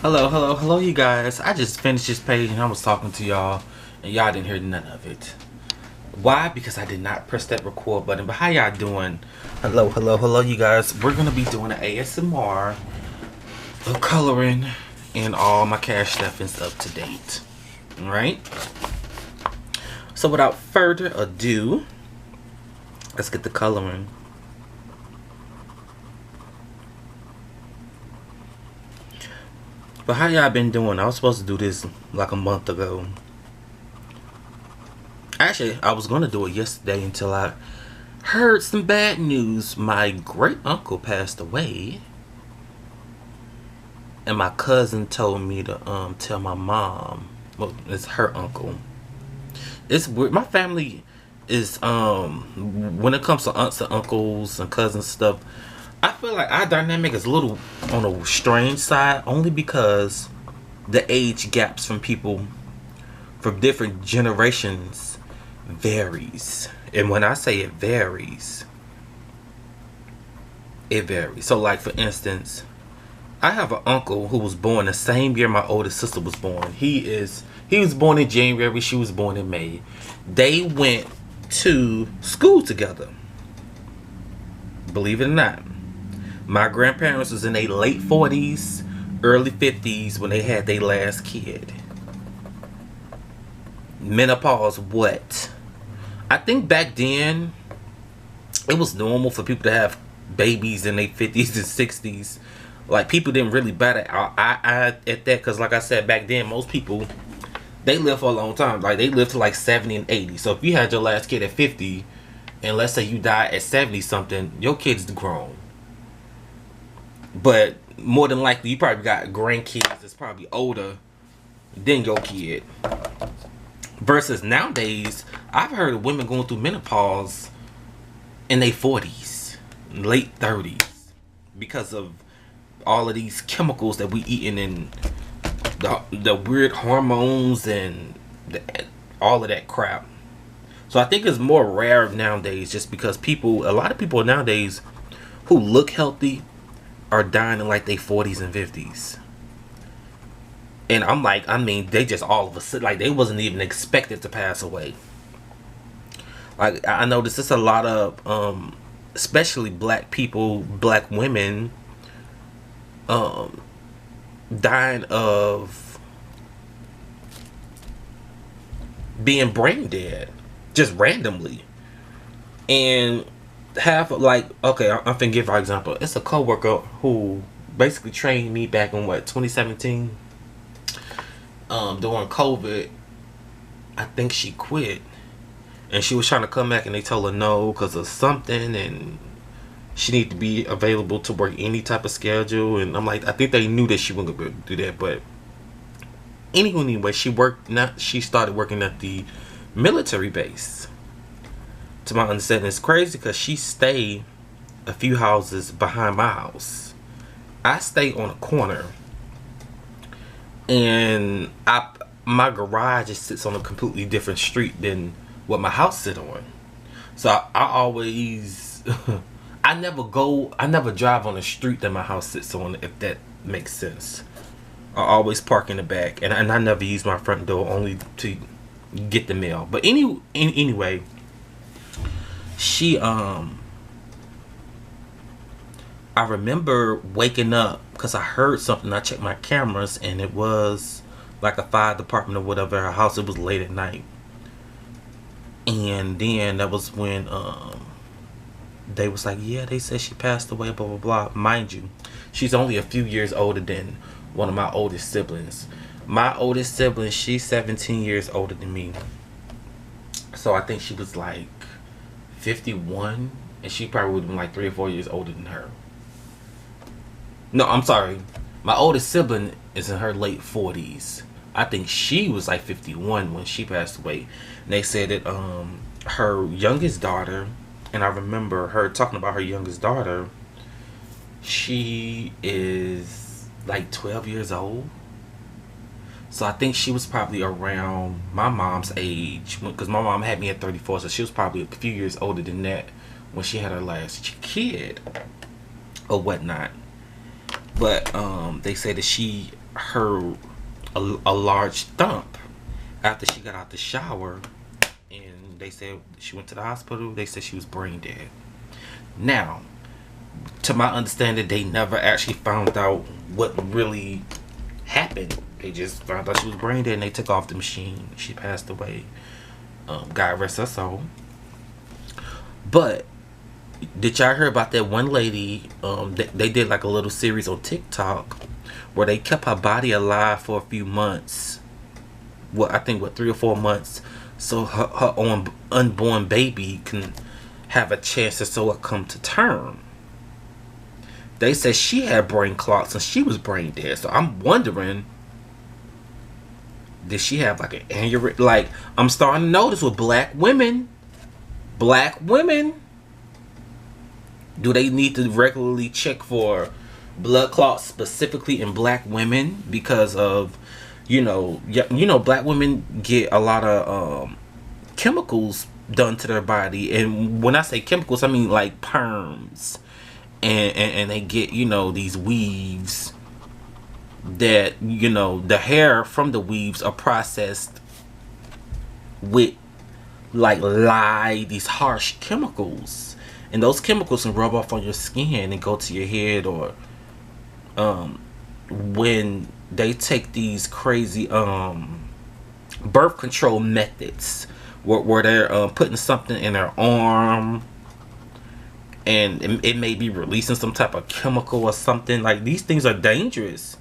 Hello, you guys. I just finished this page and I was talking to y'all, and y'all didn't hear none of it. Why? Because I did not press that record button. But how y'all doing? Hello, you guys. We're gonna be doing an ASMR of coloring, and all my cash stuffings up to date. Alright? So without further ado, let's get the coloring. But how y'all been doing? I was supposed to do this like a month ago. Actually, I was going to do it yesterday until I heard some bad news. My great uncle passed away. And my cousin told me to tell my mom. Well, it's her uncle. It's weird. My family is when it comes to aunts and uncles and cousins stuff, I feel like our dynamic is a little on a strange side, only because the age gaps from people from different generations varies. And when I say it varies, it varies. So like, for instance, I have an uncle who was born the same year my oldest sister was born. He was born in January, she was born in May. They went to school together. Believe it or not. My grandparents was in their late 40s, early 50s when they had their last kid. Menopause, what? I think back then, it was normal for people to have babies in their 50s and 60s. Like, people didn't really bat at that, because like I said, back then, most people, they live for a long time. Like, they lived to like 70 and 80. So if you had your last kid at 50, and let's say you died at 70 something, your kid's grown. But more than likely, you probably got grandkids that's probably older than your kid. Versus nowadays, I've heard of women going through menopause in their 40s, late 30s, because of all of these chemicals that we eating, and the weird hormones and all of that crap. So I think it's more rare nowadays, just because a lot of people nowadays who look healthy are dying in like their 40s and 50s. And I'm like, I mean, they just all of a sudden, like, they wasn't even expected to pass away. Like, I noticed it's a lot of, especially black people, black women, dying of being brain dead, just randomly. And half, like, okay, I'm finna give for example. It's a coworker who basically trained me back in 2017. During COVID, I think she quit, and she was trying to come back, and they told her no because of something, and she needed to be available to work any type of schedule. And I'm like, I think they knew that she wasn't gonna be able to do that. But anyway, she started working at the military base. To my understanding, it's crazy because she stayed a few houses behind my house. I stay on a corner, and my garage just sits on a completely different street than what my house sit on. So I always I never drive on the street that my house sits on, if that makes sense. I always park in the back, and I never use my front door, only to get the mail. But anyway, she I remember waking up because I heard something. I checked my cameras, and it was like a fire department or whatever. Her house, it was late at night. And then that was when they was like, yeah, they said she passed away, blah blah blah. Mind you, she's only a few years older than one of my oldest siblings. My oldest sibling, she's 17 years older than me. So I think she was like 51, and she probably would have been like 3 or 4 years older than her. No, I'm sorry. My oldest sibling is in her late 40s. I think she was like 51 when she passed away. And they said that her youngest daughter, and I remember her talking about her youngest daughter, she is like 12 years old. So I think she was probably around my mom's age, because my mom had me at 34, so she was probably a few years older than that when she had her last kid or whatnot. But they say that she her a large thump after she got out the shower, and they said she went to the hospital. They said she was brain dead. Now, to my understanding, they never actually found out what really happened. They just found out she was brain dead, and they took off the machine. She passed away. God rest her soul. But did y'all hear about that one lady? They did like a little series on TikTok where they kept her body alive for a few months. Well, I think 3 or 4 months, so her own unborn baby can have a chance to so it come to term. They said she had brain clots and she was brain dead. So I'm wondering, did she have like an aneurysm? Like, I'm starting to notice with black women, do they need to regularly check for blood clots specifically in black women because of, black women get a lot of chemicals done to their body, and when I say chemicals, I mean like perms, and they get these weaves that the hair from the weaves are processed with like these harsh chemicals, and those chemicals can rub off on your skin and go to your head, or when they take these crazy birth control methods where they're putting something in their arm, and it may be releasing some type of chemical or something. Like, these things are dangerous,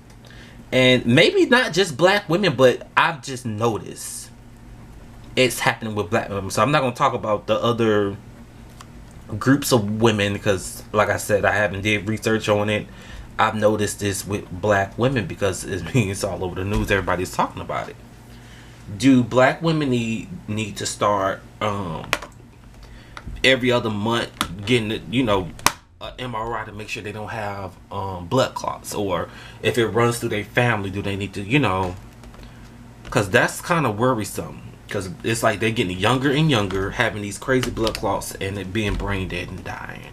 and maybe not just black women, but I've just noticed it's happening with black women. So I'm not going to talk about the other groups of women because, like I said, I haven't did research on it. I've noticed this with black women because it's all over the news. Everybody's talking about it. Do black women need to start every other month getting an MRI to make sure they don't have blood clots? Or if it runs through their family, do they need to, because that's kind of worrisome, because it's like they're getting younger and younger, having these crazy blood clots, and it being brain dead and dying.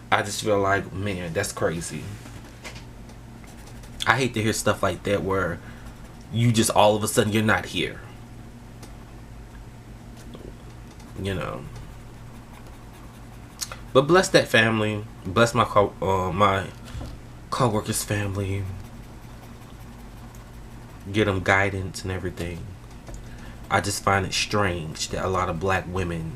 I just feel like, man, that's crazy. I hate to hear stuff like that where you just all of a sudden you're not here. But bless that family. Bless my my co-workers' family. Get them guidance and everything. I just find it strange that a lot of black women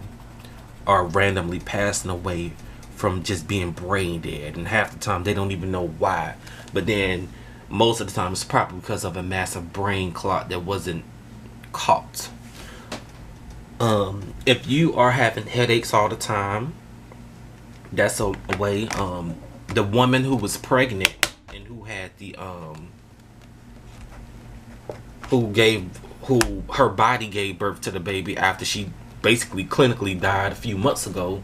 are randomly passing away from just being brain dead, and half the time they don't even know why. But then most of the time it's probably because of a massive brain clot that wasn't caught. If you are having headaches all the time, that's a way. The woman who was pregnant and who had the who her body gave birth to the baby after she basically clinically died a few months ago,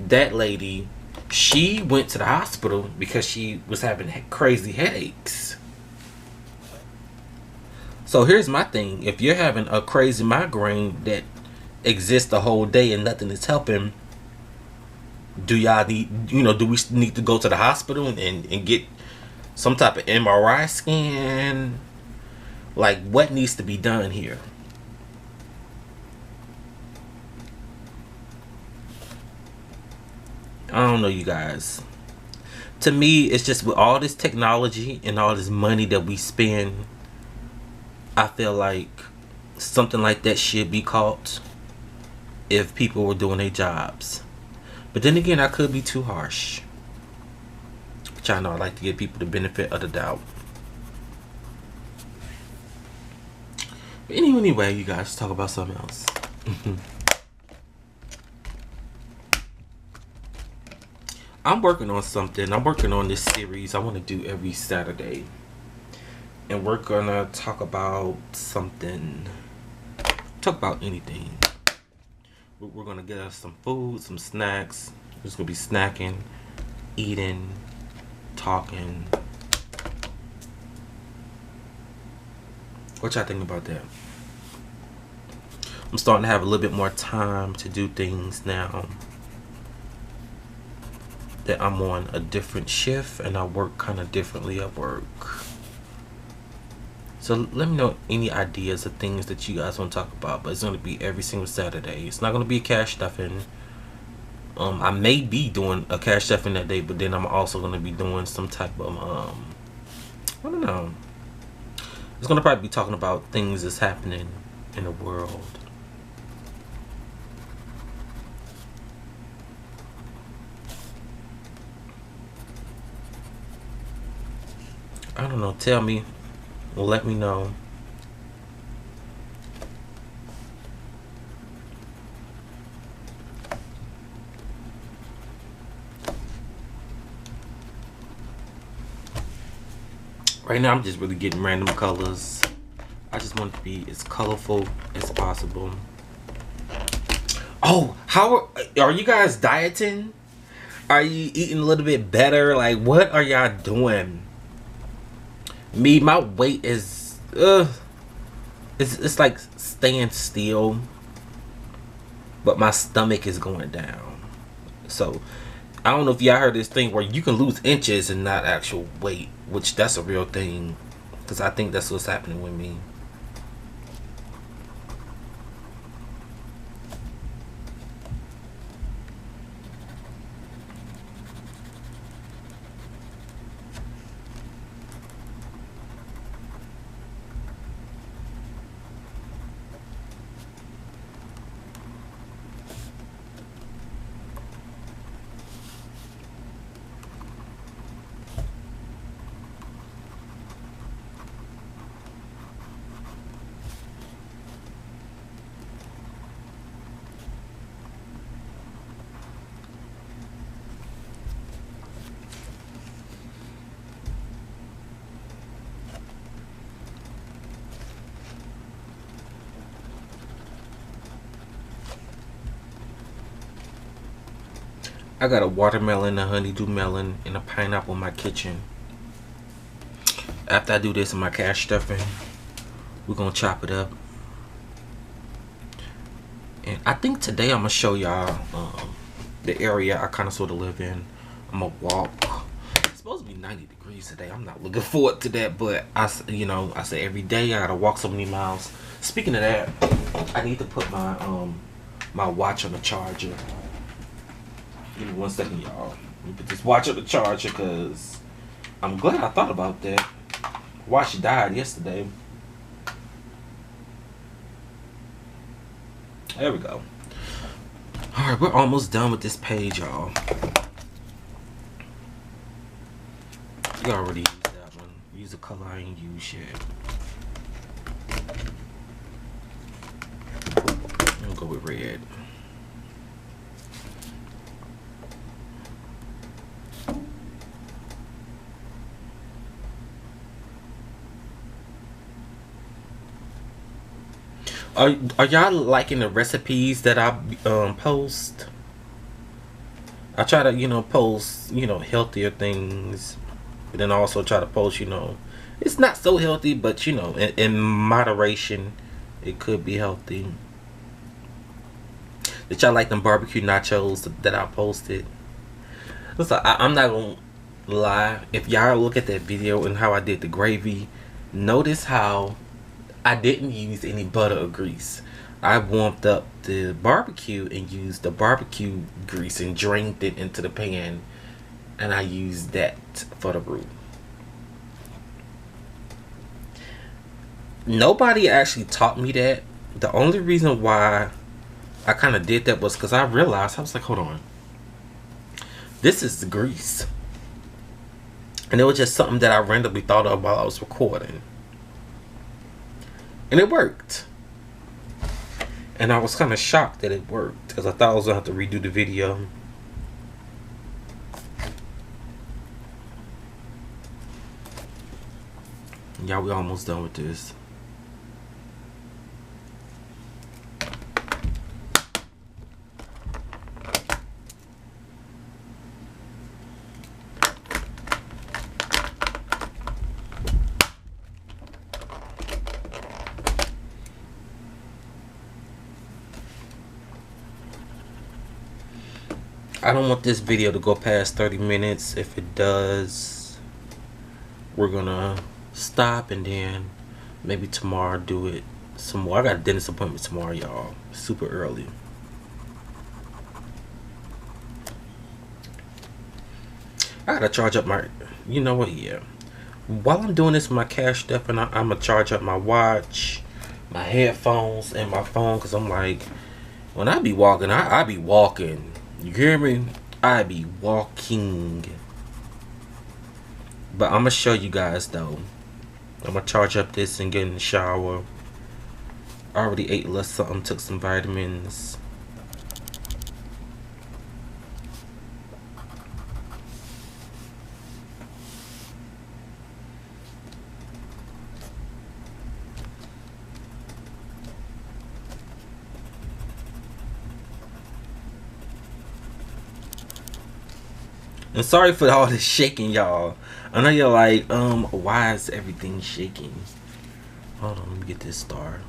that lady, she went to the hospital because she was having crazy headaches. So here's my thing: if you're having a crazy migraine that exists the whole day and nothing is helping, do y'all need, do we need to go to the hospital and get some type of MRI scan? Like, what needs to be done here? I don't know, you guys. To me, it's just with all this technology and all this money that we spend, I feel like something like that should be caught if people were doing their jobs. But then again, I could be too harsh. But y'all know I like to give people the benefit of the doubt. But anyway, you guys, talk about something else. I'm working on something. I'm working on this series I want to do every Saturday. And we're gonna talk about something. Talk about anything. We're gonna get us some food, some snacks. We're just gonna be snacking, eating, talking. What y'all think about that? I'm starting to have a little bit more time to do things now that I'm on a different shift and I work kind of differently at work. So let me know any ideas of things that you guys want to talk about. But it's going to be every single Saturday. It's not going to be a cash stuffing. I may be doing a cash stuffing that day, but then I'm also going to be doing some type of I don't know. It's going to probably be talking about things that's happening in the world. I don't know. Tell me. Let me know. Right now I'm just really getting random colors. I just want it to be as colorful as possible. Oh, how are you guys dieting? Are you eating a little bit better? Like, what are y'all doing? Me, my weight is it's like staying still, but my stomach is going down. So I don't know if y'all heard this thing where you can lose inches and not actual weight, which that's a real thing, because I think that's what's happening with me. I got a watermelon, a honeydew melon, and a pineapple in my kitchen. After I do this in my cash stuffing, we're gonna chop it up. And I think today I'm gonna show y'all the area I kind of sort of live in. I'm gonna walk. It's supposed to be 90 degrees today. I'm not looking forward to that, but I say every day I gotta walk so many miles. Speaking of that, I need to put my my watch on the charger. Give me 1 second, y'all. Let me put this watch on the charger, because I'm glad I thought about that. Watch died yesterday. There we go. Alright, we're almost done with this page, y'all. You already used that one. Use a color I ain't used yet. I'm gonna go with red. Are y'all liking the recipes that I post? I try to post healthier things, but then also try to post it's not so healthy, but in moderation it could be healthy. Did y'all like them barbecue nachos that I posted? So I'm not gonna lie, if y'all look at that video and how I did the gravy, notice how I didn't use any butter or grease. I warmed up the barbecue and used the barbecue grease and drained it into the pan, and I used that for the roux. Nobody actually taught me that. The only reason why I kind of did that was because I realized, I was like, hold on, this is the grease. And it was just something that I randomly thought of while I was recording. And it worked. And I was kind of shocked that it worked, because I thought I was going to have to redo the video. Y'all, we almost done with this. I don't want this video to go past 30 minutes. If it does, we're gonna stop and then Maybe tomorrow do it some more. I got a dentist appointment tomorrow, y'all. Super early. I gotta charge up my, you know what, yeah. While I'm doing this with my cash stuff, and I'm gonna charge up my watch, my headphones, and my phone, because I'm like, when I be walking, I be walking. You hear me? I be walking. But I'm gonna show you guys though. I'm gonna charge up this and get in the shower. I already ate a little something, took some vitamins. And sorry for all this shaking, y'all. I know you're like, why is everything shaking? Hold on, let me get this star.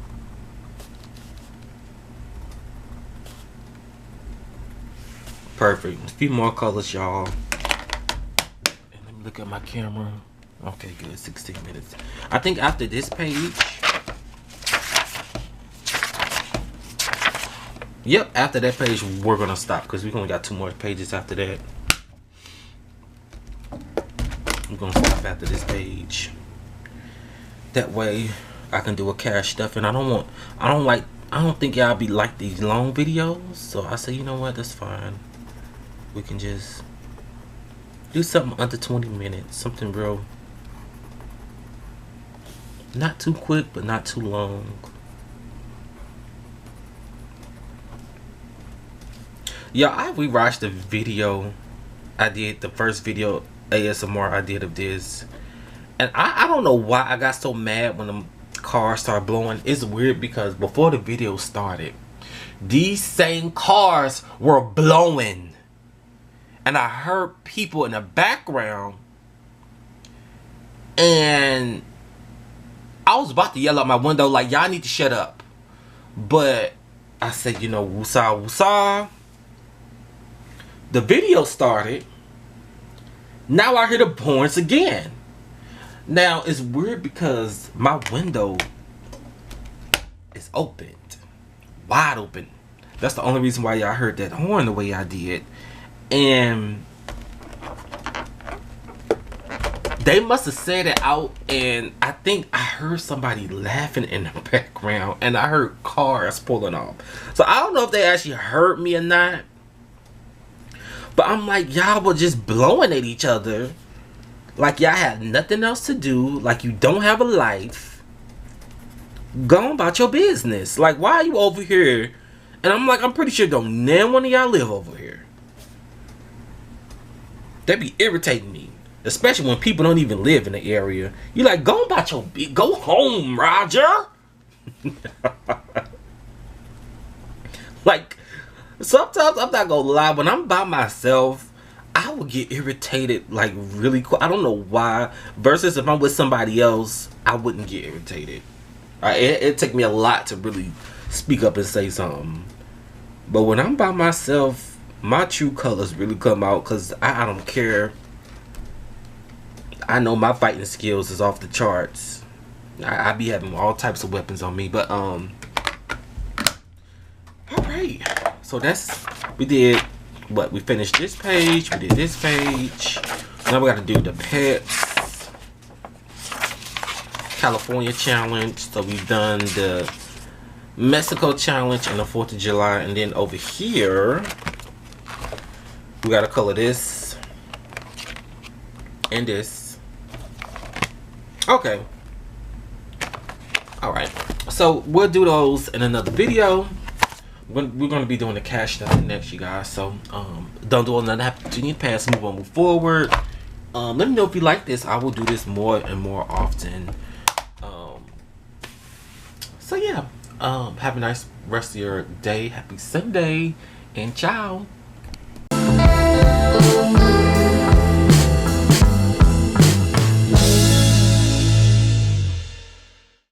Perfect. A few more colors, y'all. And let me look at my camera. Okay, good. 16 minutes. I think after this page. Yep, after that page, we're gonna stop because we only got 2 more pages after that. I'm gonna stop after this page. That way I can do a cash stuff, and I don't think y'all be like these long videos. So I say, you know what, that's fine. We can just do something under 20 minutes. Something real, not too quick, but not too long. Yeah, I rewatched the video I did, the first video ASMR I did of this, and I don't know why I got so mad when the cars started blowing. It's weird because before the video started, these same cars were blowing, and I heard people in the background, and I was about to yell out my window like, y'all need to shut up, but I said, you know, woosah woosah. The video started. Now I hear the horns again. Now it's weird because my window is opened, wide open. That's the only reason why y'all heard that horn the way I did. And they must have said it out, and I think I heard somebody laughing in the background, and I heard cars pulling off. So I don't know if they actually heard me or not. But I'm like, y'all were just blowing at each other like y'all had nothing else to do, like you don't have a life. Go on about your business. Like, why are you over here? And I'm like, I'm pretty sure don't none one of y'all live over here. That be irritating me, especially when people don't even live in the area. You like, go on about your go home, Roger. Like, sometimes, I'm not gonna lie, when I'm by myself, I will get irritated like really quick. I don't know why. Versus if I'm with somebody else, I wouldn't get irritated. It took me a lot to really speak up and say something. But when I'm by myself, my true colors really come out, because I don't care. I know my fighting skills is off the charts. I be having all types of weapons on me. But alright. So that's, we did what? We finished this page, we did this page. Now we got to do the pets California challenge. So we've done the Mexico challenge and the 4th of July. And then over here, we got to color this and this. Okay. Alright. So we'll do those in another video. We're going to be doing the cash stuff next, you guys. So, don't do another opportunity pass. Move forward. Let me know if you like this. I will do this more and more often. So, yeah. Have a nice rest of your day. Happy Sunday. And ciao.